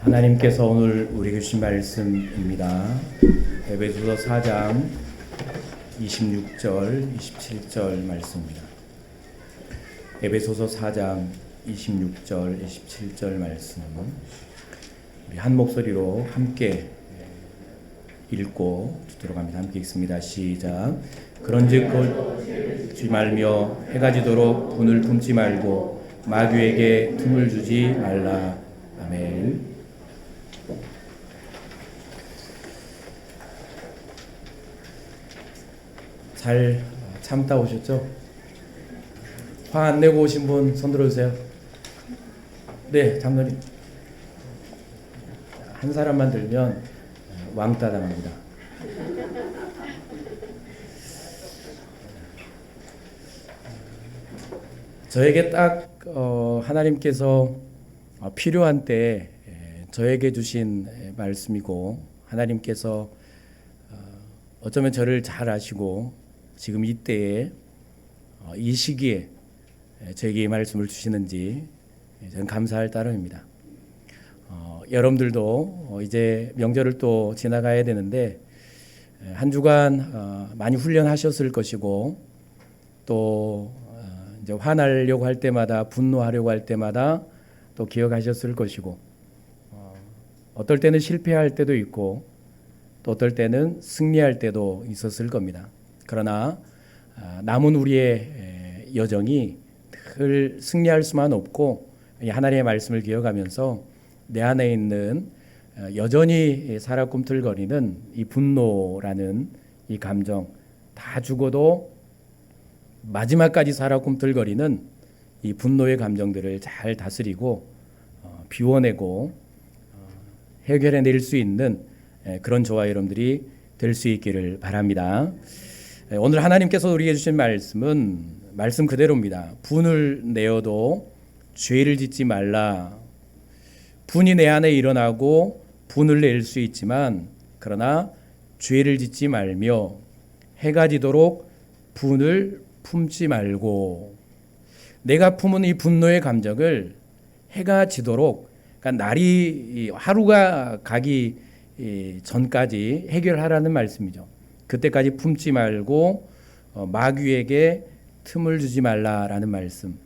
하나님께서 오늘 우리에게 주신 말씀입니다. 에베소서 4장 26절, 27절 말씀입니다. 에베소서 4장 26절, 27절 말씀 우리 한 목소리로 함께 읽고 듣도록 합니다. 함께 읽습니다. 시작. 그런즉 걷지 말며 해가 지도록 분을 품지 말고 마귀에게 틈을 주지 말라. 아멘. 잘 참다 오셨죠? 화 안 내고 오신 분 손 들어주세요. 네, 장로님. 한 사람만 들면 왕따 당합니다. 저에게 딱 하나님께서 필요한 때 저에게 주신 말씀이고, 하나님께서 어쩌면 저를 잘 아시고 지금 이때에 이 시기에 저에게 이 말씀을 주시는지 저는 감사할 따름입니다. 여러분들도 이제 명절을 또 지나가야 되는데 한 주간 많이 훈련하셨을 것이고, 또 이제 화나려고 할 때마다, 분노하려고 할 때마다 또 기억하셨을 것이고, 어떨 때는 실패할 때도 있고 또 어떨 때는 승리할 때도 있었을 겁니다. 그러나 남은 우리의 여정이 늘 승리할 수만 없고, 하나님의 말씀을 기억하면서 내 안에 있는 여전히 살아 꿈틀거리는 이 분노라는 이 감정, 다 죽어도 마지막까지 살아 꿈틀거리는 이 분노의 감정들을 잘 다스리고 비워내고 해결해낼 수 있는 그런 저와 여러분들이 될 수 있기를 바랍니다. 오늘 하나님께서 우리에게 주신 말씀은 말씀 그대로입니다. 분을 내어도 죄를 짓지 말라. 분이 내 안에 일어나고 분을 낼 수 있지만, 그러나 죄를 짓지 말며 해가 지도록 분을 품지 말고, 내가 품은 이 분노의 감정을 해가 지도록, 그러니까 날이 하루가 가기 전까지 해결하라는 말씀이죠. 그때까지 품지 말고 마귀에게 틈을 주지 말라라는 말씀.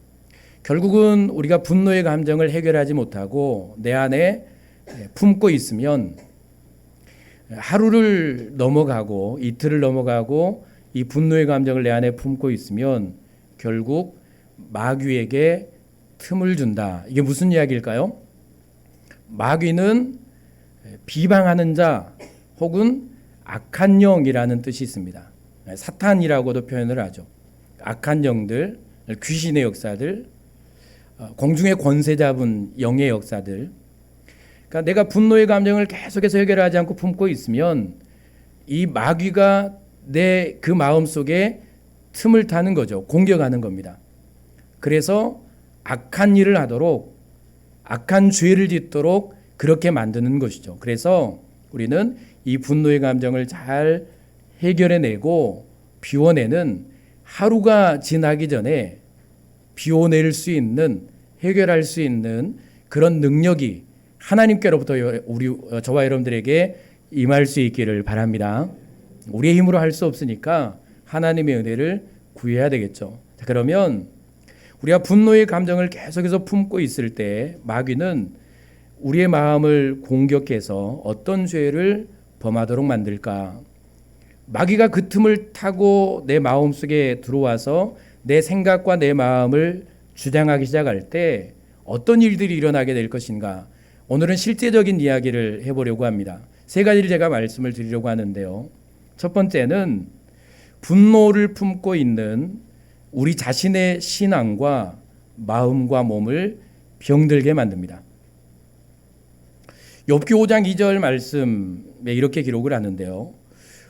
결국은 우리가 분노의 감정을 해결하지 못하고 내 안에 품고 있으면 하루를 넘어가고 이틀을 넘어가고 이 분노의 감정을 내 안에 품고 있으면 결국 마귀에게 틈을 준다. 이게 무슨 이야기일까요? 마귀는 비방하는 자 혹은 악한 영이라는 뜻이 있습니다. 사탄이라고도 표현을 하죠. 악한 영들, 귀신의 역사들, 공중의 권세 잡은 영의 역사들. 그러니까 내가 분노의 감정을 계속해서 해결하지 않고 품고 있으면 이 마귀가 내 그 마음 속에 틈을 타는 거죠. 공격하는 겁니다. 그래서 악한 일을 하도록, 악한 죄를 짓도록 그렇게 만드는 것이죠. 그래서 우리는 이 분노의 감정을 잘 해결해내고 비워내는, 하루가 지나기 전에 비워낼 수 있는, 해결할 수 있는 그런 능력이 하나님께로부터 저와 여러분들에게 임할 수 있기를 바랍니다. 우리의 힘으로 할 수 없으니까 하나님의 은혜를 구해야 되겠죠. 자, 그러면 우리가 분노의 감정을 계속해서 품고 있을 때 마귀는 우리의 마음을 공격해서 어떤 죄를 범하도록 만들까? 마귀가 그 틈을 타고 내 마음속에 들어와서 내 생각과 내 마음을 주장하기 시작할 때 어떤 일들이 일어나게 될 것인가? 오늘은 실제적인 이야기를 해보려고 합니다. 세 가지를 제가 말씀을 드리려고 하는데요. 첫 번째는 분노를 품고 있는 우리 자신의 신앙과 마음과 몸을 병들게 만듭니다. 욥기 5장 2절 말씀에 이렇게 기록을 하는데요.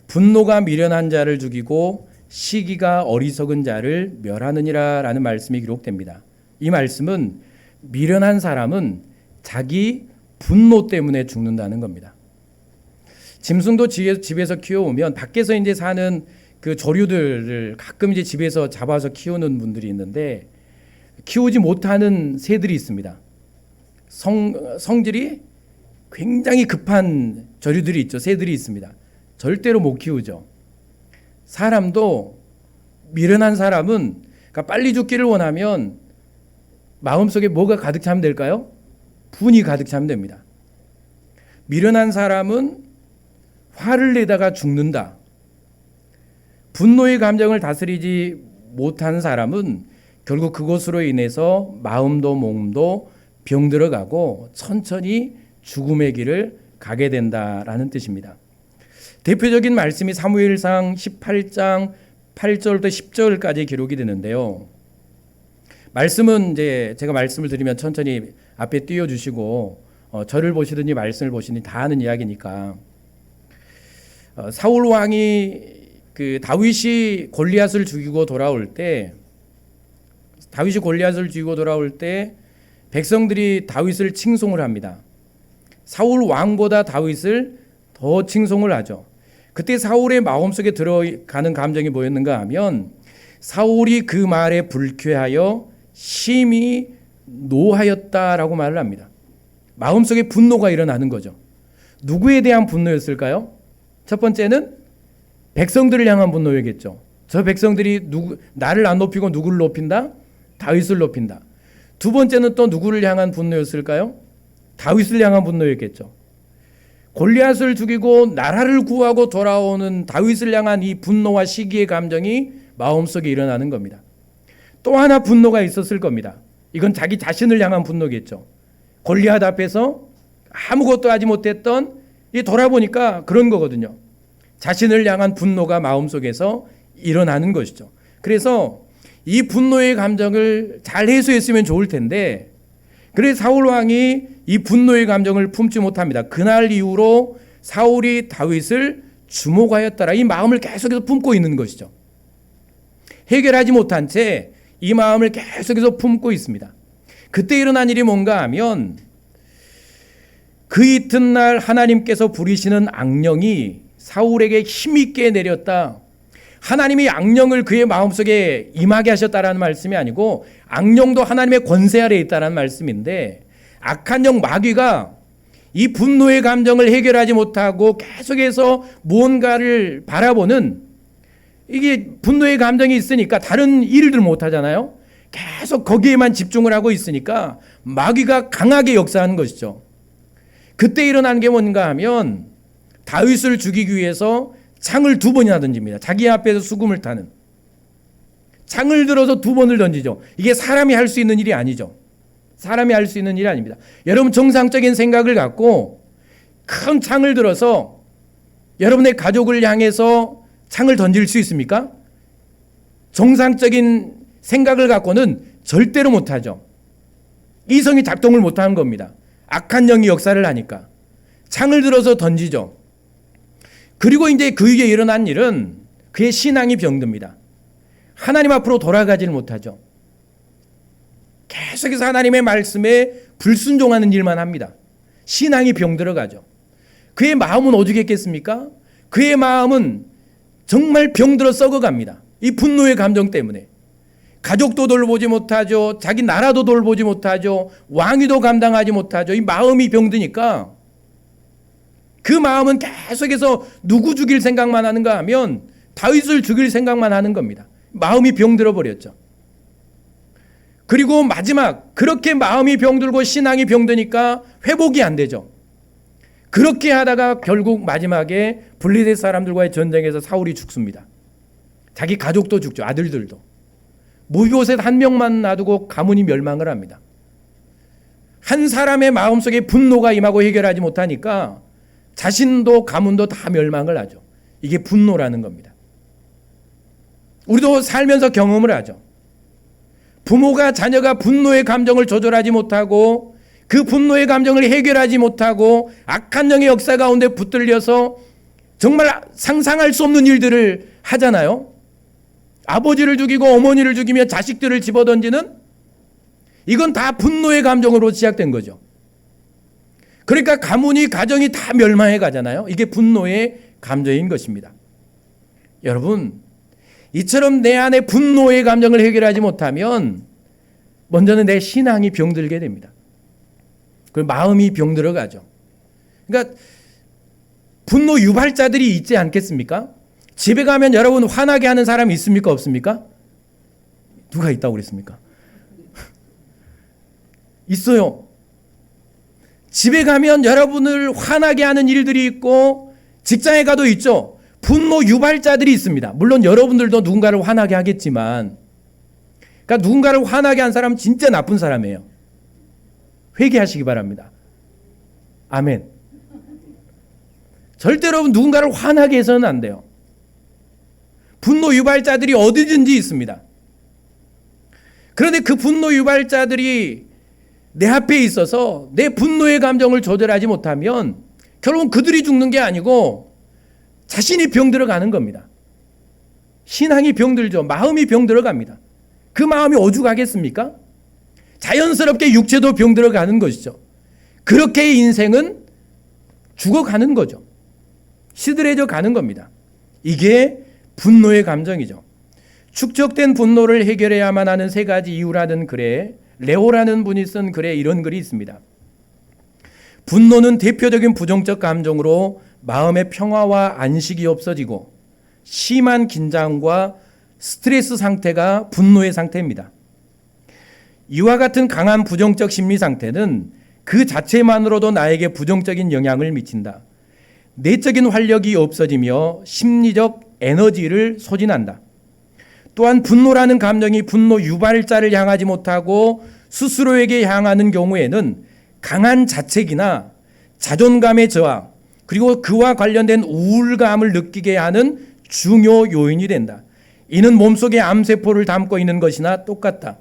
분노가 미련한 자를 죽이고 시기가 어리석은 자를 멸하느니라 라는 말씀이 기록됩니다. 이 말씀은 미련한 사람은 자기 분노 때문에 죽는다는 겁니다. 짐승도 집에서 키워오면 밖에서 이제 사는 그 조류들을 가끔 이제 집에서 잡아서 키우는 분들이 있는데, 키우지 못하는 새들이 있습니다. 성질이 굉장히 급한 저류들이 있죠. 새들이 있습니다. 절대로 못 키우죠. 사람도 미련한 사람은 그러니까 빨리 죽기를 원하면 마음속에 뭐가 가득 차면 될까요? 분이 가득 차면 됩니다. 미련한 사람은 화를 내다가 죽는다. 분노의 감정을 다스리지 못한 사람은 결국 그것으로 인해서 마음도 몸도 병들어가고 천천히 죽음의 길을 가게 된다라는 뜻입니다. 대표적인 말씀이 사무엘상 18장 8절부터 10절까지 기록이 되는데요. 말씀은 이제 제가 말씀을 드리면 천천히 앞에 띄워주시고 저를 보시든지 말씀을 보시든지 다 아는 이야기니까 사울 왕이 그 다윗이 골리앗을 죽이고 돌아올 때 백성들이 다윗을 칭송을 합니다. 사울 왕보다 다윗을 더 칭송을 하죠. 그때 사울의 마음속에 들어가는 감정이 뭐였는가 하면 사울이 그 말에 불쾌하여 심히 노하였다라고 말을 합니다. 마음속에 분노가 일어나는 거죠. 누구에 대한 분노였을까요? 첫 번째는 백성들을 향한 분노였겠죠. 저 백성들이 나를 안 높이고 누구를 높인다? 다윗을 높인다. 두 번째는 또 누구를 향한 분노였을까요? 다윗을 향한 분노였겠죠. 골리앗을 죽이고 나라를 구하고 돌아오는 다윗을 향한 이 분노와 시기의 감정이 마음속에 일어나는 겁니다. 또 하나 분노가 있었을 겁니다. 이건 자기 자신을 향한 분노겠죠. 골리앗 앞에서 아무것도 하지 못했던 이 돌아보니까 그런 거거든요. 자신을 향한 분노가 마음속에서 일어나는 것이죠. 그래서 이 분노의 감정을 잘 해소했으면 좋을 텐데 그래서 사울 왕이 이 분노의 감정을 품지 못합니다. 그날 이후로 사울이 다윗을 주목하였더라. 이 마음을 계속해서 품고 있는 것이죠. 해결하지 못한 채 이 마음을 계속해서 품고 있습니다. 그때 일어난 일이 뭔가 하면 그 이튿날 하나님께서 부리시는 악령이 사울에게 힘있게 내렸다. 하나님이 악령을 그의 마음속에 임하게 하셨다라는 말씀이 아니고 악령도 하나님의 권세 아래에 있다라는 말씀인데 악한 영 마귀가 이 분노의 감정을 해결하지 못하고 계속해서 무언가를 바라보는 이게 분노의 감정이 있으니까 다른 일들 못 하잖아요. 계속 거기에만 집중을 하고 있으니까 마귀가 강하게 역사하는 것이죠. 그때 일어난 게 뭔가 하면 다윗을 죽이기 위해서 창을 2번이나 던집니다. 자기 앞에서 수금을 타는 창을 들어서 2번을 던지죠. 이게 사람이 할 수 있는 일이 아니죠. 사람이 할 수 있는 일이 아닙니다. 여러분 정상적인 생각을 갖고 큰 창을 들어서 여러분의 가족을 향해서 창을 던질 수 있습니까? 정상적인 생각을 갖고는 절대로 못하죠. 이성이 작동을 못하는 겁니다. 악한 영이 역사를 하니까 창을 들어서 던지죠. 그리고 이제 그에게 일어난 일은 그의 신앙이 병듭니다. 하나님 앞으로 돌아가지를 못하죠. 계속해서 하나님의 말씀에 불순종하는 일만 합니다. 신앙이 병들어가죠. 그의 마음은 오죽했겠습니까? 그의 마음은 정말 병들어 썩어갑니다. 이 분노의 감정 때문에. 가족도 돌보지 못하죠. 자기 나라도 돌보지 못하죠. 왕위도 감당하지 못하죠. 이 마음이 병드니까 그 마음은 계속해서 누구 죽일 생각만 하는가 하면 다윗을 죽일 생각만 하는 겁니다. 마음이 병들어 버렸죠. 그리고 마지막 그렇게 마음이 병들고 신앙이 병드니까 회복이 안 되죠. 그렇게 하다가 결국 마지막에 블레셋 사람들과의 전쟁에서 사울이 죽습니다. 자기 가족도 죽죠. 아들들도. 무비보셋 한 명만 놔두고 가문이 멸망을 합니다. 한 사람의 마음속에 분노가 임하고 해결하지 못하니까 자신도 가문도 다 멸망을 하죠. 이게 분노라는 겁니다. 우리도 살면서 경험을 하죠. 부모가 자녀가 분노의 감정을 조절하지 못하고 그 분노의 감정을 해결하지 못하고 악한 영의 역사 가운데 붙들려서 정말 상상할 수 없는 일들을 하잖아요. 아버지를 죽이고 어머니를 죽이며 자식들을 집어던지는 이건 다 분노의 감정으로 시작된 거죠. 그러니까 가문이 가정이 다 멸망해 가잖아요. 이게 분노의 감정인 것입니다. 여러분 이처럼 내 안에 분노의 감정을 해결하지 못하면 먼저는 내 신앙이 병들게 됩니다. 그 마음이 병들어가죠. 그러니까 분노 유발자들이 있지 않겠습니까? 집에 가면 여러분 화나게 하는 사람이 있습니까? 없습니까? 누가 있다고 그랬습니까? 있어요. 집에 가면 여러분을 화나게 하는 일들이 있고 직장에 가도 있죠. 분노 유발자들이 있습니다. 물론 여러분들도 누군가를 화나게 하겠지만, 그러니까 누군가를 화나게 한 사람은 진짜 나쁜 사람이에요. 회개하시기 바랍니다. 아멘. 절대로 누군가를 화나게 해서는 안 돼요. 분노 유발자들이 어디든지 있습니다. 그런데 그 분노 유발자들이 내 앞에 있어서 내 분노의 감정을 조절하지 못하면 결국은 그들이 죽는 게 아니고 자신이 병들어 가는 겁니다. 신앙이 병들죠. 마음이 병들어 갑니다. 그 마음이 오죽하겠습니까? 자연스럽게 육체도 병들어 가는 것이죠. 그렇게 인생은 죽어가는 거죠. 시들해져 가는 겁니다. 이게 분노의 감정이죠. 축적된 분노를 해결해야만 하는 세 가지 이유라는 글에 레오라는 분이 쓴 글에 이런 글이 있습니다. 분노는 대표적인 부정적 감정으로 마음의 평화와 안식이 없어지고 심한 긴장과 스트레스 상태가 분노의 상태입니다. 이와 같은 강한 부정적 심리 상태는 그 자체만으로도 나에게 부정적인 영향을 미친다. 내적인 활력이 없어지며 심리적 에너지를 소진한다. 또한 분노라는 감정이 분노 유발자를 향하지 못하고 스스로에게 향하는 경우에는 강한 자책이나 자존감의 저하, 그리고 그와 관련된 우울감을 느끼게 하는 중요 요인이 된다. 이는 몸속에 암세포를 담고 있는 것이나 똑같다.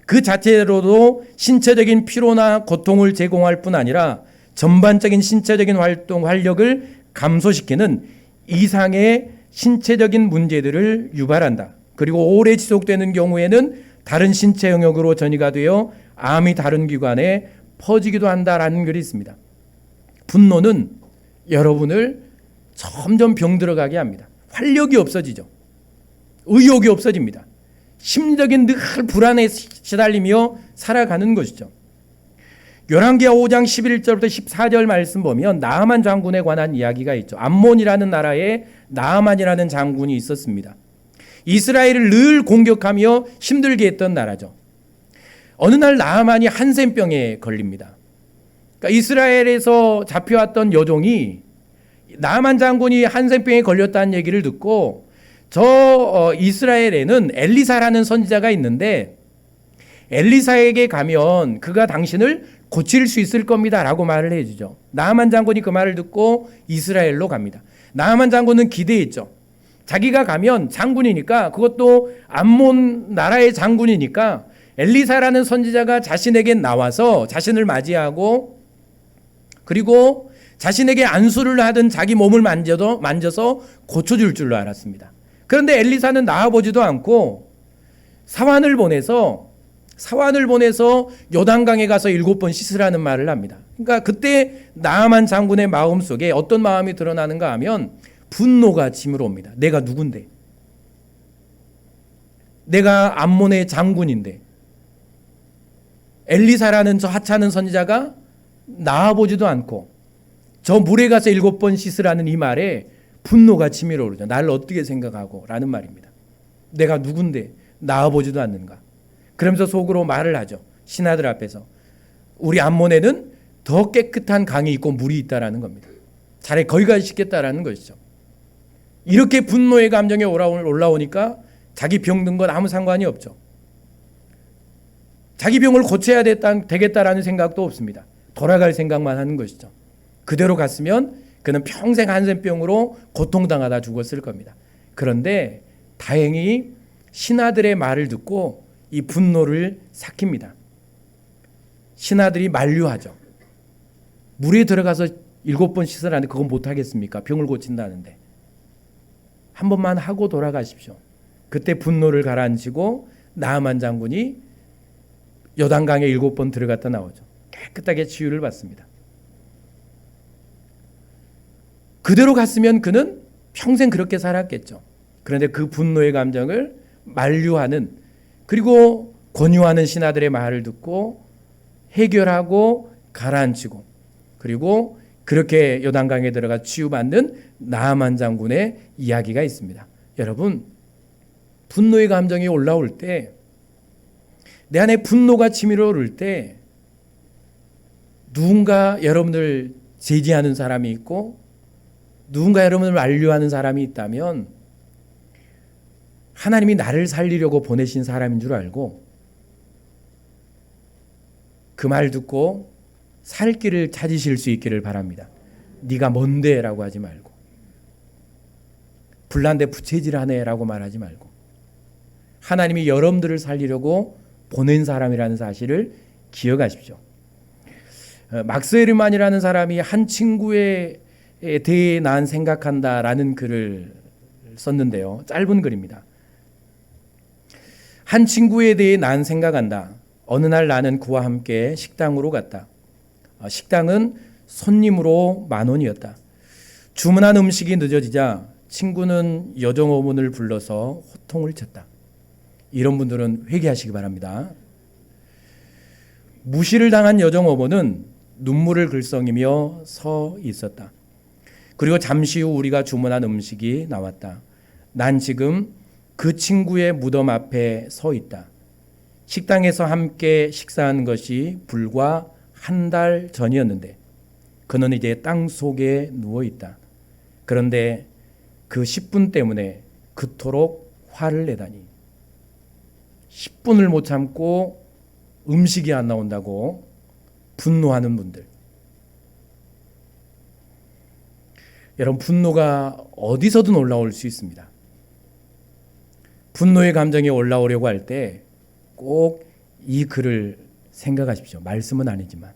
그 자체로도 신체적인 피로나 고통을 제공할 뿐 아니라 전반적인 신체적인 활력을 감소시키는 이상의 신체적인 문제들을 유발한다. 그리고 오래 지속되는 경우에는 다른 신체 영역으로 전이가 되어 암이 다른 기관에 퍼지기도 한다라는 글이 있습니다. 분노는 여러분을 점점 병들어가게 합니다. 활력이 없어지죠. 의욕이 없어집니다. 심리적인 늘 불안에 시달리며 살아가는 것이죠. 열왕기하 5장 11절부터 14절 말씀 보면 나아만 장군에 관한 이야기가 있죠. 암몬이라는 나라에 나아만이라는 장군이 있었습니다. 이스라엘을 늘 공격하며 힘들게 했던 나라죠. 어느 날 나아만이 한센병에 걸립니다. 그러니까 이스라엘에서 잡혀왔던 여종이 나아만 장군이 한센병에 걸렸다는 얘기를 듣고 이스라엘에는 엘리사라는 선지자가 있는데 엘리사에게 가면 그가 당신을 고칠 수 있을 겁니다 라고 말을 해주죠. 나아만 장군이 그 말을 듣고 이스라엘로 갑니다. 나아만 장군은 기대했죠. 자기가 가면 장군이니까, 그것도 암몬 나라의 장군이니까 엘리사라는 선지자가 자신에게 나와서 자신을 맞이하고 그리고 자신에게 안수를 하든 자기 몸을 만져서 고쳐줄 줄로 알았습니다. 그런데 엘리사는 나와보지도 않고 사환을 보내서 요단강에 가서 7번 씻으라는 말을 합니다. 그러니까 그때 나아만 장군의 마음속에 어떤 마음이 드러나는가 하면 분노가 치밀어 옵니다. 내가 누군데? 내가 암몬의 장군인데 엘리사라는 저 하찮은 선지자가 나와보지도 않고 저 물에 가서 7번 씻으라는 이 말에 분노가 치밀어 오르죠. 나를 어떻게 생각하고 라는 말입니다. 내가 누군데 나와보지도 않는가. 그러면서 속으로 말을 하죠. 신하들 앞에서. 우리 암몬에는 더 깨끗한 강이 있고 물이 있다라는 겁니다. 차라리 거기 가서 씻겠다라는 것이죠. 이렇게 분노의 감정이 올라오니까 자기 병든 건 아무 상관이 없죠. 자기 병을 고쳐야 되겠다라는 생각도 없습니다. 돌아갈 생각만 하는 것이죠. 그대로 갔으면 그는 평생 한센병으로 고통당하다 죽었을 겁니다. 그런데 다행히 신하들의 말을 듣고 이 분노를 삭힙니다. 신하들이 만류하죠. 물에 들어가서 7번 씻으라는데 그건 못하겠습니까? 병을 고친다는데. 한 번만 하고 돌아가십시오. 그때 분노를 가라앉히고 나아만 장군이 요단강에 7번 들어갔다 나오죠. 깨끗하게 치유를 받습니다. 그대로 갔으면 그는 평생 그렇게 살았겠죠. 그런데 그 분노의 감정을 만류하는, 그리고 권유하는 신하들의 말을 듣고 해결하고 가라앉히고 그리고 그렇게 요단강에 들어가 치유받는 나아만 장군의 이야기가 있습니다. 여러분, 분노의 감정이 올라올 때, 내 안에 분노가 치밀어 오를 때 누군가 여러분들 제지하는 사람이 있고 누군가 여러분을 만류하는 사람이 있다면 하나님이 나를 살리려고 보내신 사람인 줄 알고 그 말 듣고 살 길을 찾으실 수 있기를 바랍니다. 네가 뭔데? 라고 하지 말고, 불난데 부채질하네 라고 말하지 말고, 하나님이 여러분들을 살리려고 보낸 사람이라는 사실을 기억하십시오. 막스 헤르만이라는 사람이 한 친구에 대해 난 생각한다라는 글을 썼는데요. 짧은 글입니다. 한 친구에 대해 난 생각한다. 어느 날 나는 그와 함께 식당으로 갔다. 식당은 손님으로 10,000원이었다. 주문한 음식이 늦어지자 친구는 여정 어머니를 불러서 호통을 쳤다. 이런 분들은 회개하시기 바랍니다. 무시를 당한 여정 어머니는 눈물을 글썽이며 서 있었다. 그리고 잠시 후 우리가 주문한 음식이 나왔다. 난 지금 그 친구의 무덤 앞에 서 있다. 식당에서 함께 식사한 것이 불과 한 달 전이었는데 그는 이제 땅 속에 누워 있다. 그런데 그 10분 때문에 그토록 화를 내다니. 10분을 못 참고 음식이 안 나온다고 분노하는 분들. 여러분, 분노가 어디서든 올라올 수 있습니다. 분노의 감정이 올라오려고 할 때 꼭 이 글을 생각하십시오. 말씀은 아니지만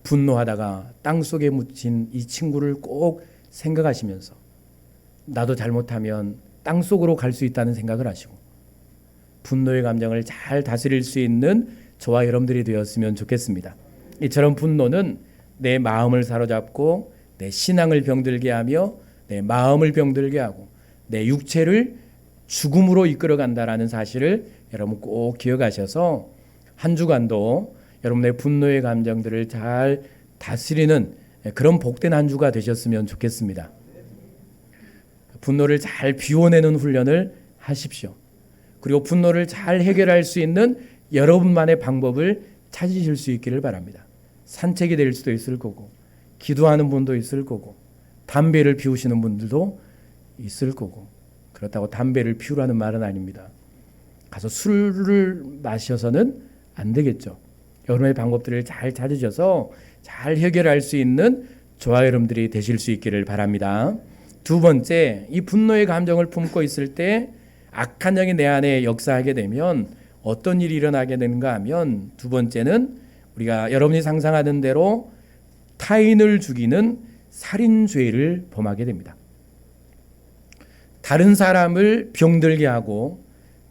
분노하다가 땅속에 묻힌 이 친구를 꼭 생각하시면서 나도 잘못하면 땅속으로 갈 수 있다는 생각을 하시고 분노의 감정을 잘 다스릴 수 있는 저와 여러분들이 되었으면 좋겠습니다. 이처럼 분노는 내 마음을 사로잡고 내 신앙을 병들게 하며 내 마음을 병들게 하고 내 육체를 죽음으로 이끌어간다라는 사실을 여러분 꼭 기억하셔서 한 주간도 여러분의 분노의 감정들을 잘 다스리는 그런 복된 한 주가 되셨으면 좋겠습니다. 분노를 잘 비워내는 훈련을 하십시오. 그리고 분노를 잘 해결할 수 있는 여러분만의 방법을 찾으실 수 있기를 바랍니다. 산책이 될 수도 있을 거고, 기도하는 분도 있을 거고, 담배를 피우시는 분들도 있을 거고. 그렇다고 담배를 피우라는 말은 아닙니다. 가서 술을 마셔서는 안 되겠죠. 여러분의 방법들을 잘 찾으셔서 잘 해결할 수 있는 저와 여러분들이 되실 수 있기를 바랍니다. 두 번째, 이 분노의 감정을 품고 있을 때 악한 영이 내 안에 역사하게 되면 어떤 일이 일어나게 되는가 하면, 두 번째는 우리가 여러분이 상상하는 대로 타인을 죽이는 살인죄를 범하게 됩니다. 다른 사람을 병들게 하고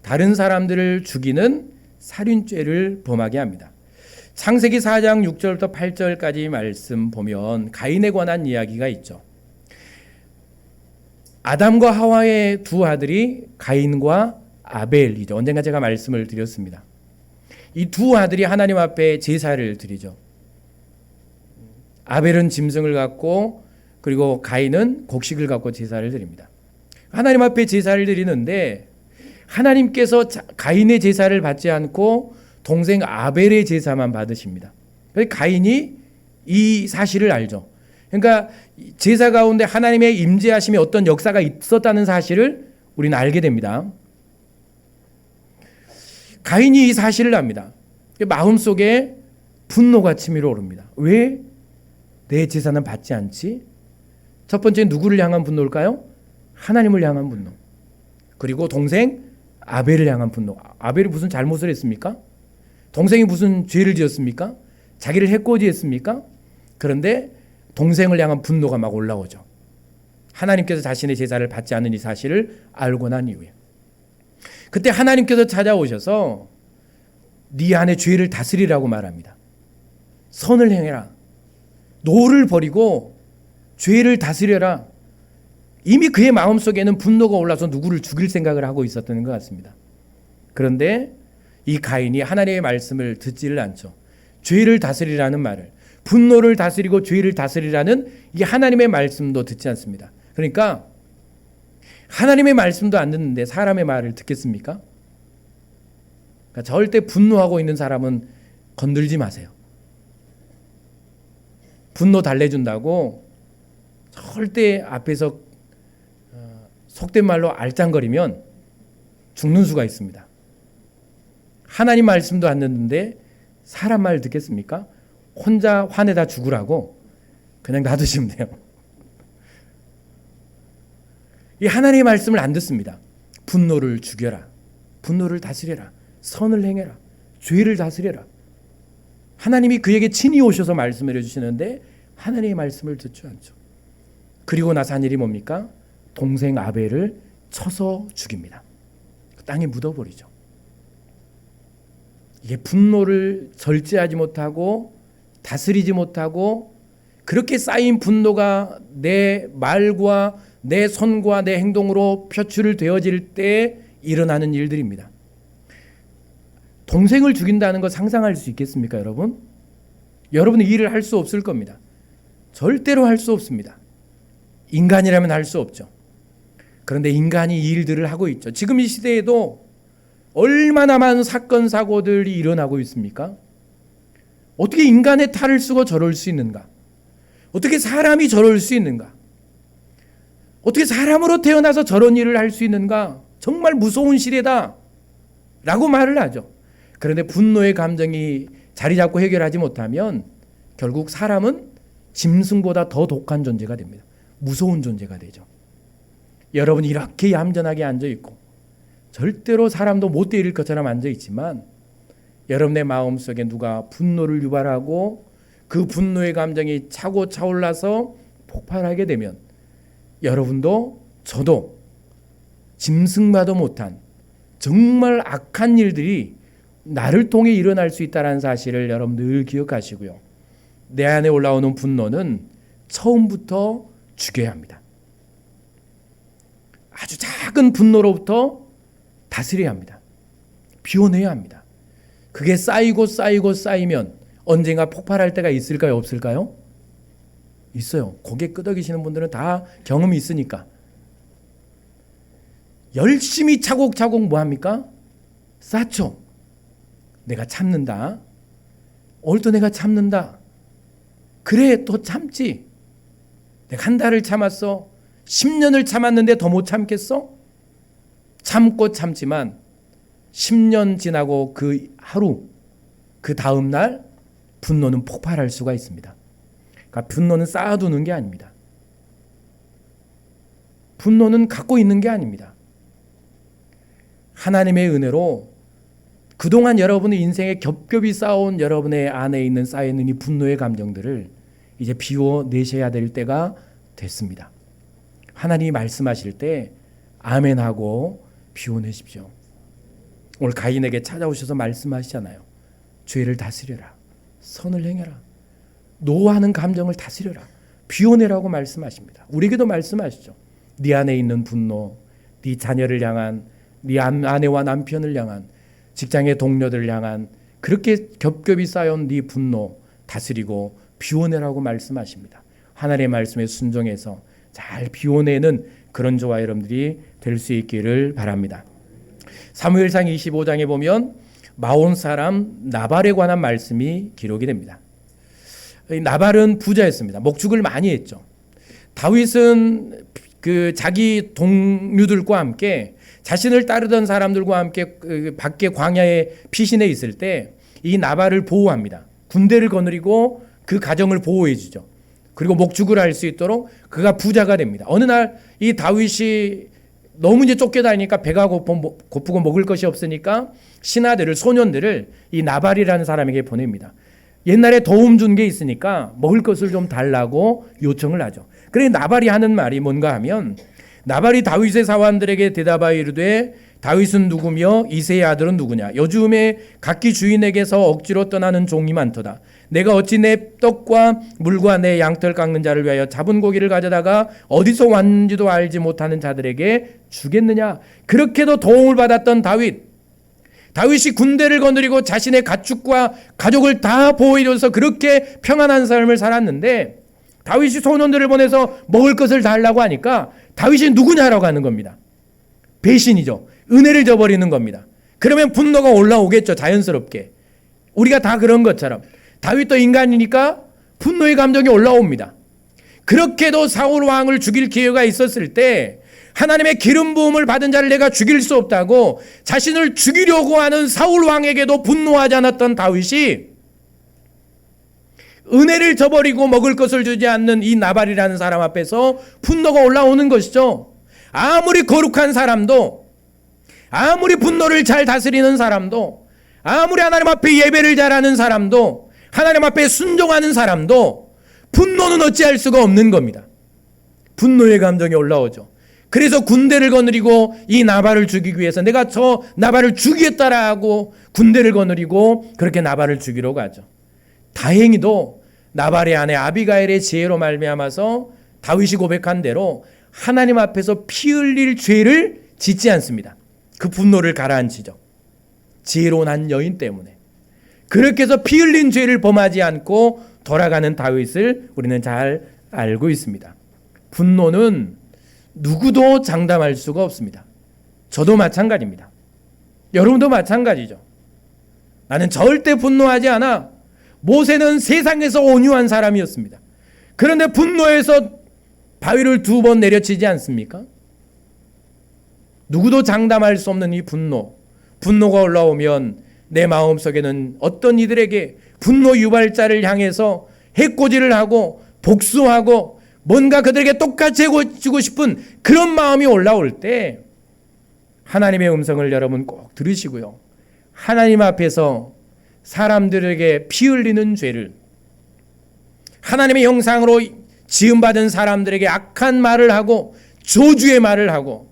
다른 사람들을 죽이는 살인죄를 범하게 합니다. 창세기 4장 6절부터 8절까지 말씀 보면 가인에 관한 이야기가 있죠. 아담과 하와의 두 아들이 가인과 아벨이죠. 언젠가 제가 말씀을 드렸습니다. 이 두 아들이 하나님 앞에 제사를 드리죠. 아벨은 짐승을 갖고, 그리고 가인은 곡식을 갖고 제사를 드립니다. 하나님 앞에 제사를 드리는데 하나님께서 가인의 제사를 받지 않고 동생 아벨의 제사만 받으십니다. 가인이 이 사실을 알죠. 그러니까 제사 가운데 하나님의 임재하심이 어떤 역사가 있었다는 사실을 우리는 알게 됩니다. 가인이 이 사실을 압니다. 마음속에 분노가 치밀어 오릅니다. 왜 내 제사는 받지 않지? 첫 번째, 누구를 향한 분노일까요? 하나님을 향한 분노. 그리고 동생 아벨을 향한 분노. 아벨이 무슨 잘못을 했습니까? 동생이 무슨 죄를 지었습니까? 자기를 해코지했습니까? 그런데 동생을 향한 분노가 막 올라오죠. 하나님께서 자신의 제사를 받지 않는 이 사실을 알고 난 이후에. 그때 하나님께서 찾아오셔서 네 안에 죄를 다스리라고 말합니다. 선을 행해라. 노를 버리고 죄를 다스려라. 이미 그의 마음속에는 분노가 올라서 누구를 죽일 생각을 하고 있었던 것 같습니다. 그런데 이 가인이 하나님의 말씀을 듣지를 않죠. 죄를 다스리라는 말을, 분노를 다스리고 죄를 다스리라는 이 하나님의 말씀도 듣지 않습니다. 그러니까 하나님의 말씀도 안 듣는데 사람의 말을 듣겠습니까? 그러니까 절대 분노하고 있는 사람은 건들지 마세요. 분노 달래준다고 절대 앞에서 속된 말로 알짱거리면 죽는 수가 있습니다. 하나님 말씀도 안 듣는데 사람 말 듣겠습니까? 혼자 화내다 죽으라고 그냥 놔두시면 돼요. 이 하나님의 말씀을 안 듣습니다. 분노를 죽여라. 분노를 다스려라. 선을 행해라. 죄를 다스려라. 하나님이 그에게 친히 오셔서 말씀을 해주시는데 하나님의 말씀을 듣지 않죠. 그리고 나서 한 일이 뭡니까? 동생 아벨을 쳐서 죽입니다. 땅에 묻어버리죠. 이게 분노를 절제하지 못하고 다스리지 못하고 그렇게 쌓인 분노가 내 말과 내 손과 내 행동으로 표출을 되어질 때 일어나는 일들입니다. 동생을 죽인다는 거 상상할 수 있겠습니까, 여러분? 여러분은 이 일을 할 수 없을 겁니다. 절대로 할 수 없습니다. 인간이라면 할 수 없죠. 그런데 인간이 이 일들을 하고 있죠. 지금 이 시대에도 얼마나 많은 사건 사고들이 일어나고 있습니까? 어떻게 인간의 탈을 쓰고 저럴 수 있는가? 어떻게 사람이 저럴 수 있는가? 어떻게 사람으로 태어나서 저런 일을 할 수 있는가? 정말 무서운 시대다 라고 말을 하죠. 그런데 분노의 감정이 자리 잡고 해결하지 못하면 결국 사람은 짐승보다 더 독한 존재가 됩니다. 무서운 존재가 되죠. 여러분이 이렇게 얌전하게 앉아있고 절대로 사람도 못 때릴 것처럼 앉아있지만 여러분의 마음속에 누가 분노를 유발하고 그 분노의 감정이 차고 차올라서 폭발하게 되면 여러분도 저도 짐승마도 못한 정말 악한 일들이 나를 통해 일어날 수 있다는 사실을 여러분 늘 기억하시고요. 내 안에 올라오는 분노는 처음부터 죽여야 합니다. 아주 작은 분노로부터 다스려야 합니다. 비워내야 합니다. 그게 쌓이고 쌓이고 쌓이면 언젠가 폭발할 때가 있을까요? 없을까요? 있어요. 고개 끄덕이시는 분들은 다 경험이 있으니까. 열심히 차곡차곡 뭐합니까? 쌓죠. 내가 참는다. 오늘도 내가 참는다. 그래, 또 참지. 내가 한 달을 참았어. 10년을 참았는데 더 못 참겠어? 참고 참지만 10년 지나고 그 하루, 그 다음 날 분노는 폭발할 수가 있습니다. 그러니까 분노는 쌓아두는 게 아닙니다. 분노는 갖고 있는 게 아닙니다. 하나님의 은혜로 그동안 여러분의 인생에 겹겹이 쌓아온 여러분의 안에 있는 쌓여있는 이 분노의 감정들을 이제 비워내셔야 될 때가 됐습니다. 하나님이 말씀하실 때 아멘하고 비워내십시오. 오늘 가인에게 찾아오셔서 말씀하시잖아요. 죄를 다스려라. 선을 행해라. 노하는 감정을 다스려라. 비워내라고 말씀하십니다. 우리에게도 말씀하시죠. 네 안에 있는 분노, 네 자녀를 향한, 네 아내와 남편을 향한, 직장의 동료들을 향한 그렇게 겹겹이 쌓여온 네 분노 다스리고 비워내라고 말씀하십니다. 하나님의 말씀에 순종해서 잘 비워내는 그런 저와 여러분들이 될 수 있기를 바랍니다. 사무엘상 25장에 보면 마온 사람 나발에 관한 말씀이 기록이 됩니다. 나발은 부자였습니다. 목축을 많이 했죠. 다윗은 그 자기 동료들과 함께 자신을 따르던 사람들과 함께 그 밖에 광야에 피신해 있을 때 이 나발을 보호합니다. 군대를 거느리고 그 가정을 보호해 주죠. 그리고 목축을 할 수 있도록 그가 부자가 됩니다. 어느 날 이 다윗이 너무 이제 쫓겨다니니까 배가 고프고 먹을 것이 없으니까 신하들을, 소년들을 이 나발이라는 사람에게 보냅니다. 옛날에 도움 준 게 있으니까 먹을 것을 좀 달라고 요청을 하죠. 그래 나발이 하는 말이 뭔가 하면, 나발이 다윗의 사환들에게 대답하여 이르되 다윗은 누구며 이새의 아들은 누구냐? 요즘에 각기 주인에게서 억지로 떠나는 종이 많도다. 내가 어찌 내 떡과 물과 내 양털 깎는 자를 위하여 잡은 고기를 가져다가 어디서 왔는지도 알지 못하는 자들에게 주겠느냐? 그렇게도 도움을 받았던 다윗. 다윗이 군대를 거느리고 자신의 가축과 가족을 다 보호해줘서 그렇게 평안한 삶을 살았는데 다윗이 소년들을 보내서 먹을 것을 달라고 하니까 다윗이 누구냐라고 하는 겁니다. 배신이죠. 은혜를 저버리는 겁니다. 그러면 분노가 올라오겠죠. 자연스럽게. 우리가 다 그런 것처럼 다윗도 인간이니까 분노의 감정이 올라옵니다. 그렇게도 사울 왕을 죽일 기회가 있었을 때 하나님의 기름 부음을 받은 자를 내가 죽일 수 없다고 자신을 죽이려고 하는 사울 왕에게도 분노하지 않았던 다윗이 은혜를 저버리고 먹을 것을 주지 않는 이 나발이라는 사람 앞에서 분노가 올라오는 것이죠. 아무리 거룩한 사람도, 아무리 분노를 잘 다스리는 사람도, 아무리 하나님 앞에 예배를 잘하는 사람도, 하나님 앞에 순종하는 사람도 분노는 어찌할 수가 없는 겁니다. 분노의 감정이 올라오죠. 그래서 군대를 거느리고 이 나발을 죽이기 위해서 내가 저 나발을 죽이겠다라고 군대를 거느리고 그렇게 나발을 죽이러 가죠. 다행히도 나발의 아내 아비가일의 지혜로 말미암아서 다윗이 고백한 대로 하나님 앞에서 피 흘릴 죄를 짓지 않습니다. 그 분노를 가라앉히죠. 지혜로운 한 여인 때문에. 그렇게 해서 피 흘린 죄를 범하지 않고 돌아가는 다윗을 우리는 잘 알고 있습니다. 분노는 누구도 장담할 수가 없습니다. 저도 마찬가지입니다. 여러분도 마찬가지죠. 나는 절대 분노하지 않아. 모세는 세상에서 온유한 사람이었습니다. 그런데 분노해서 바위를 2번 내려치지 않습니까? 누구도 장담할 수 없는 이 분노가 올라오면 내 마음속에는 어떤 이들에게 분노 유발자를 향해서 해코지를 하고 복수하고 뭔가 그들에게 똑같이 해주고 싶은 그런 마음이 올라올 때 하나님의 음성을 여러분 꼭 들으시고요. 하나님 앞에서 사람들에게 피 흘리는 죄를, 하나님의 형상으로 지음받은 사람들에게 악한 말을 하고 저주의 말을 하고,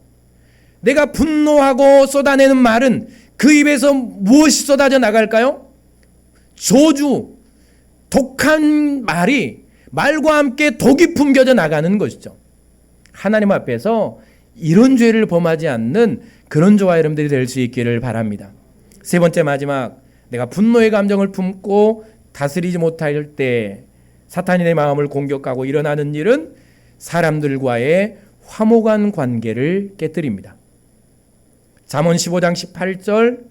내가 분노하고 쏟아내는 말은 그 입에서 무엇이 쏟아져 나갈까요? 저주, 독한 말과 함께 독이 품겨져 나가는 것이죠. 하나님 앞에서 이런 죄를 범하지 않는 그런 저와 여러분들이 될 수 있기를 바랍니다. 세 번째 마지막, 내가 분노의 감정을 품고 다스리지 못할 때 사탄이 내 마음을 공격하고 일어나는 일은 사람들과의 화목한 관계를 깨뜨립니다. 잠언 15장 18절,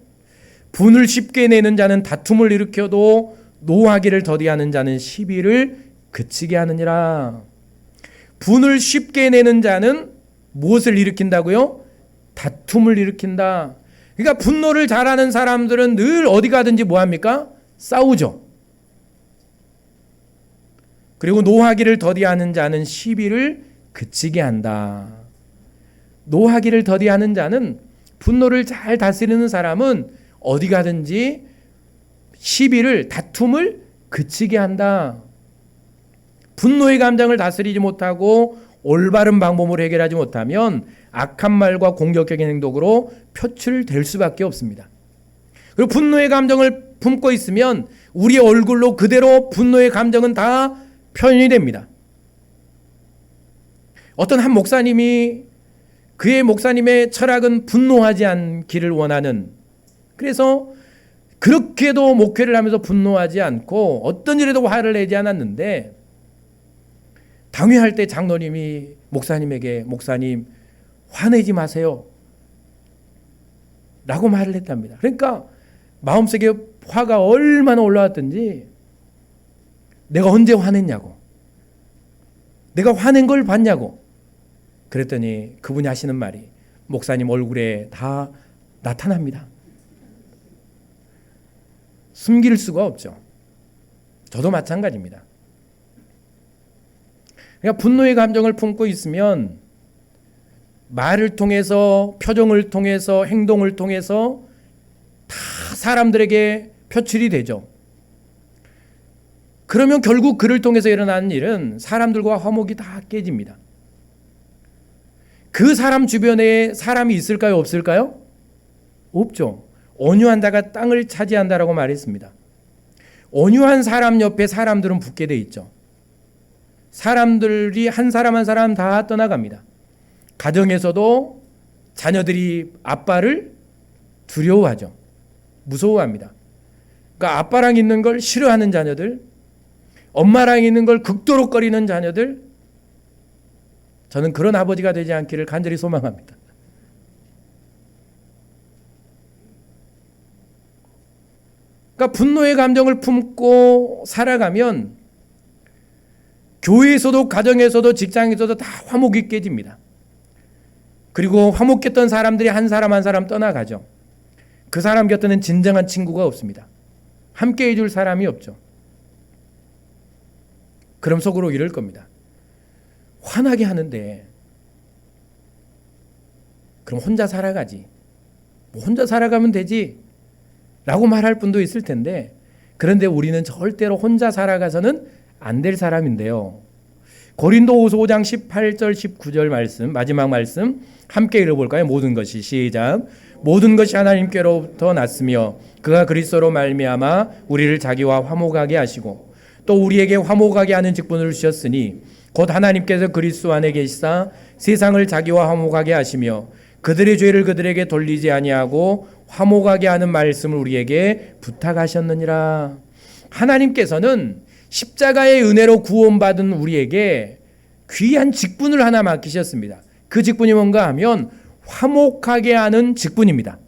분을 쉽게 내는 자는 다툼을 일으켜도 노하기를 더디하는 자는 시비를 그치게 하느니라. 분을 쉽게 내는 자는 무엇을 일으킨다고요? 다툼을 일으킨다. 그러니까 분노를 잘하는 사람들은 늘 어디 가든지 뭐합니까? 싸우죠. 그리고 노하기를 더디하는 자는 시비를 그치게 한다. 노하기를 더디하는 자는, 분노를 잘 다스리는 사람은 어디 가든지 시비를, 다툼을 그치게 한다. 분노의 감정을 다스리지 못하고 올바른 방법으로 해결하지 못하면 악한 말과 공격적인 행동으로 표출될 수밖에 없습니다. 그리고 분노의 감정을 품고 있으면 우리의 얼굴로 그대로 분노의 감정은 다 표현이 됩니다. 어떤 한 목사님이, 그의 목사님의 철학은 분노하지 않기를 원하는, 그래서 그렇게도 목회를 하면서 분노하지 않고 어떤 일에도 화를 내지 않았는데, 당회할 때 장로님이 목사님에게, 목사님 화내지 마세요 라고 말을 했답니다. 그러니까 마음속에 화가 얼마나 올라왔던지, 내가 언제 화냈냐고, 내가 화낸 걸 봤냐고. 그랬더니 그분이 하시는 말이 목사님 얼굴에 다 나타납니다. 숨길 수가 없죠. 저도 마찬가지입니다. 그러니까 분노의 감정을 품고 있으면 말을 통해서, 표정을 통해서, 행동을 통해서 다 사람들에게 표출이 되죠. 그러면 결국 그를 통해서 일어나는 일은 사람들과 화목이 다 깨집니다. 그 사람 주변에 사람이 있을까요? 없을까요? 없죠. 온유한 자가 땅을 차지한다라고 말했습니다. 온유한 사람 옆에 사람들은 붙게 돼 있죠. 사람들이 한 사람 한 사람 다 떠나갑니다. 가정에서도 자녀들이 아빠를 두려워하죠. 무서워합니다. 그러니까 아빠랑 있는 걸 싫어하는 자녀들, 엄마랑 있는 걸 극도로 꺼리는 자녀들, 저는 그런 아버지가 되지 않기를 간절히 소망합니다. 그러니까 분노의 감정을 품고 살아가면 교회에서도 가정에서도 직장에서도 다 화목이 깨집니다. 그리고 화목했던 사람들이 한 사람 한 사람 떠나가죠. 그 사람 곁에는 진정한 친구가 없습니다. 함께 해줄 사람이 없죠. 그럼 속으로 이럴 겁니다. 화나게 하는데 그럼 혼자 살아가지. 뭐 혼자 살아가면 되지 라고 말할 분도 있을 텐데, 그런데 우리는 절대로 혼자 살아가서는 안 될 사람인데요. 고린도후서 5장 18절 19절 말씀, 마지막 말씀 함께 읽어볼까요? 모든 것이 시작. 모든 것이 하나님께로부터 났으며 그가 그리스도로 말미암아 우리를 자기와 화목하게 하시고 또 우리에게 화목하게 하는 직분을 주셨으니 곧 하나님께서 그리스도 안에 계시사 세상을 자기와 화목하게 하시며 그들의 죄를 그들에게 돌리지 아니하고 화목하게 하는 말씀을 우리에게 부탁하셨느니라. 하나님께서는 십자가의 은혜로 구원받은 우리에게 귀한 직분을 하나 맡기셨습니다. 그 직분이 뭔가 하면 화목하게 하는 직분입니다.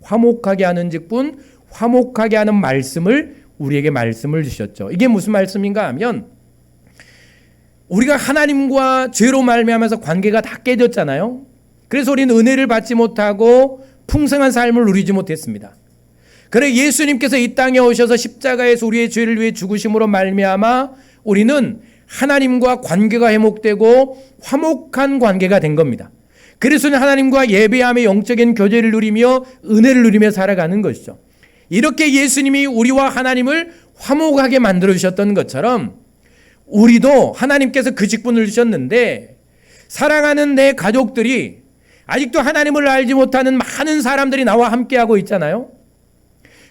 화목하게 하는 직분, 화목하게 하는 말씀을 우리에게 말씀을 주셨죠. 이게 무슨 말씀인가 하면 우리가 하나님과 죄로 말미암아서 관계가 다 깨졌잖아요. 그래서 우리는 은혜를 받지 못하고 풍성한 삶을 누리지 못했습니다. 그래 예수님께서 이 땅에 오셔서 십자가에서 우리의 죄를 위해 죽으심으로 말미암아 우리는 하나님과 관계가 회복되고 화목한 관계가 된 겁니다. 그래서 하나님과 예배함의 영적인 교제를 누리며 은혜를 누리며 살아가는 것이죠. 이렇게 예수님이 우리와 하나님을 화목하게 만들어 주셨던 것처럼 우리도 하나님께서 그 직분을 주셨는데, 사랑하는 내 가족들이 아직도 하나님을 알지 못하는 많은 사람들이 나와 함께하고 있잖아요.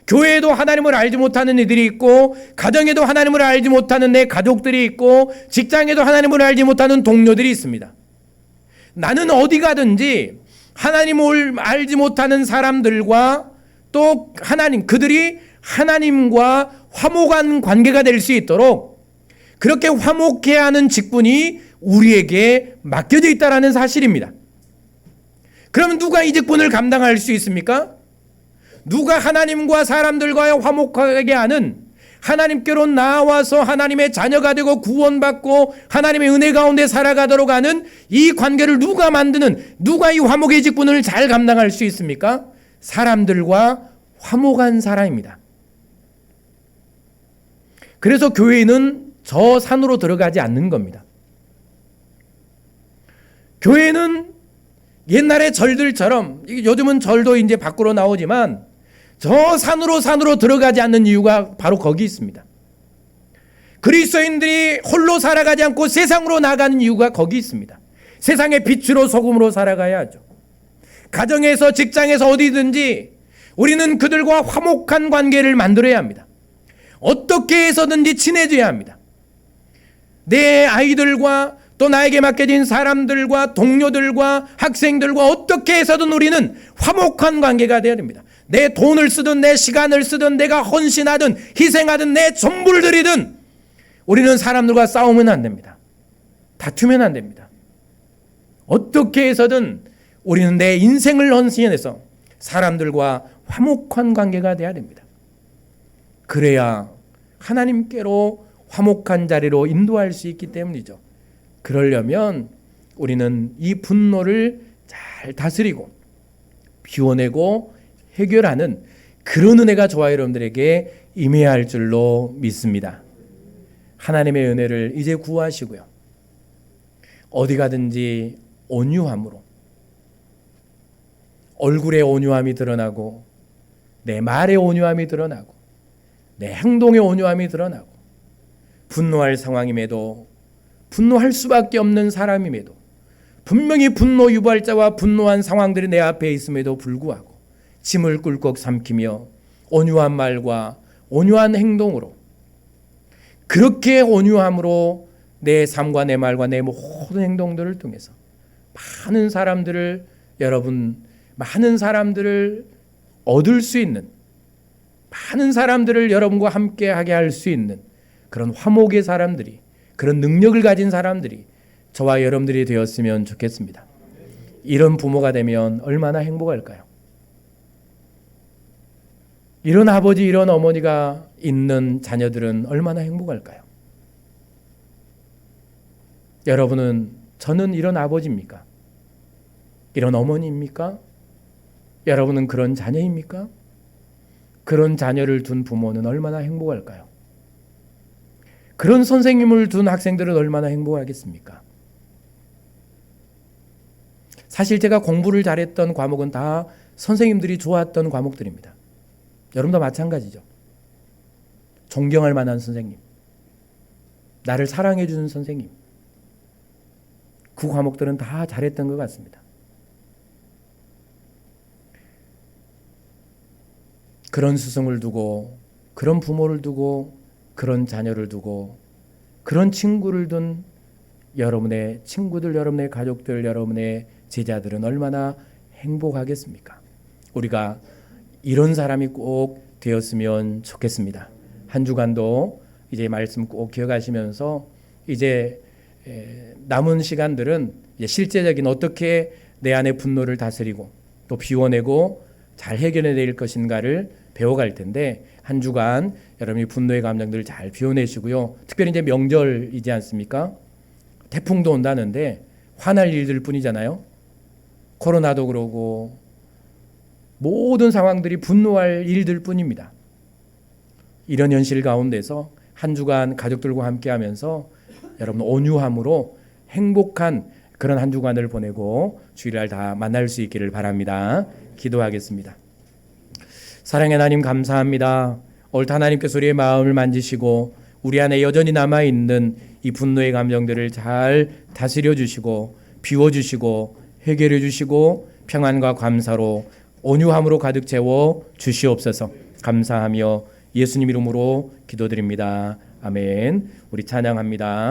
교회에도 하나님을 알지 못하는 이들이 있고, 가정에도 하나님을 알지 못하는 내 가족들이 있고, 직장에도 하나님을 알지 못하는 동료들이 있습니다. 나는 어디 가든지 하나님을 알지 못하는 사람들과 또 그들이 하나님과 화목한 관계가 될 수 있도록 그렇게 화목해야 하는 직분이 우리에게 맡겨져 있다는 사실입니다. 그러면 누가 이 직분을 감당할 수 있습니까? 누가 하나님과 사람들과의 화목하게 하는, 하나님께로 나와서 하나님의 자녀가 되고 구원받고 하나님의 은혜 가운데 살아가도록 하는 이 관계를 누가 만드는, 누가 이 화목의 직분을 잘 감당할 수 있습니까? 사람들과 화목한 사람입니다. 그래서 교회는 저 산으로 들어가지 않는 겁니다. 교회는 옛날의 절들처럼, 요즘은 절도 이제 밖으로 나오지만 저 산으로 들어가지 않는 이유가 바로 거기 있습니다. 그리스도인들이 홀로 살아가지 않고 세상으로 나가는 이유가 거기 있습니다. 세상의 빛으로 소금으로 살아가야 하죠. 가정에서, 직장에서, 어디든지 우리는 그들과 화목한 관계를 만들어야 합니다. 어떻게 해서든지 친해져야 합니다. 내 아이들과 또 나에게 맡겨진 사람들과 동료들과 학생들과 어떻게 해서든 우리는 화목한 관계가 되어야 됩니다. 내 돈을 쓰든 내 시간을 쓰든 내가 헌신하든 희생하든 내 전부를 드리든 우리는 사람들과 싸우면 안 됩니다. 다투면 안 됩니다. 어떻게 해서든 우리는 내 인생을 헌신해서 사람들과 화목한 관계가 되어야 됩니다. 그래야 하나님께로 화목한 자리로 인도할 수 있기 때문이죠. 그러려면 우리는 이 분노를 잘 다스리고 비워내고 해결하는 그런 은혜가 저와 여러분들에게 임해야 할 줄로 믿습니다. 하나님의 은혜를 이제 구하시고요. 어디 가든지 온유함으로, 얼굴에 온유함이 드러나고 내 말에 온유함이 드러나고 내 행동에 온유함이 드러나고, 분노할 상황임에도 분노할 수밖에 없는 사람임에도, 분명히 분노 유발자와 분노한 상황들이 내 앞에 있음에도 불구하고 침을 꿀꺽 삼키며 온유한 말과 온유한 행동으로, 그렇게 온유함으로 내 삶과 내 말과 내 모든 행동들을 통해서 많은 사람들을 얻을 수 있는 많은 사람들을 여러분과 함께 하게 할 수 있는 그런 화목의 사람들이, 그런 능력을 가진 사람들이 저와 여러분들이 되었으면 좋겠습니다. 이런 부모가 되면 얼마나 행복할까요? 이런 아버지, 이런 어머니가 있는 자녀들은 얼마나 행복할까요? 여러분은, 저는 이런 아버지입니까? 이런 어머니입니까? 여러분은 그런 자녀입니까? 그런 자녀를 둔 부모는 얼마나 행복할까요? 그런 선생님을 둔 학생들은 얼마나 행복하겠습니까? 사실 제가 공부를 잘했던 과목은 다 선생님들이 좋았던 과목들입니다. 여러분도 마찬가지죠. 존경할 만한 선생님, 나를 사랑해 주는 선생님, 그 과목들은 다 잘했던 것 같습니다. 그런 스승을 두고, 그런 부모를 두고, 그런 자녀를 두고, 그런 친구를 둔 여러분의 친구들, 여러분의 가족들, 여러분의 제자들은 얼마나 행복하겠습니까? 우리가 이런 사람이 꼭 되었으면 좋겠습니다. 한 주간도 이제 말씀 꼭 기억하시면서 이제 남은 시간들은 이제 실제적인 어떻게 내 안의 분노를 다스리고 또 비워내고 잘 해결해낼 것인가를 배워갈 텐데, 한 주간 여러분이 분노의 감정들을 잘 비워내시고요. 특별히 이제 명절이지 않습니까? 태풍도 온다는데 화날 일들 뿐이잖아요. 코로나도 그러고 모든 상황들이 분노할 일들 뿐입니다. 이런 현실 가운데서 한 주간 가족들과 함께 하면서 여러분 온유함으로 행복한 그런 한 주간을 보내고 주일날 다 만날 수 있기를 바랍니다. 기도하겠습니다. 사랑의 하나님, 감사합니다. 옳다 하나님께서 우리의 마음을 만지시고 우리 안에 여전히 남아있는 이 분노의 감정들을 잘 다스려 주시고 비워주시고 해결해 주시고 평안과 감사로 온유함으로 가득 채워 주시옵소서. 감사하며 예수님 이름으로 기도드립니다. 아멘. 우리 찬양합니다.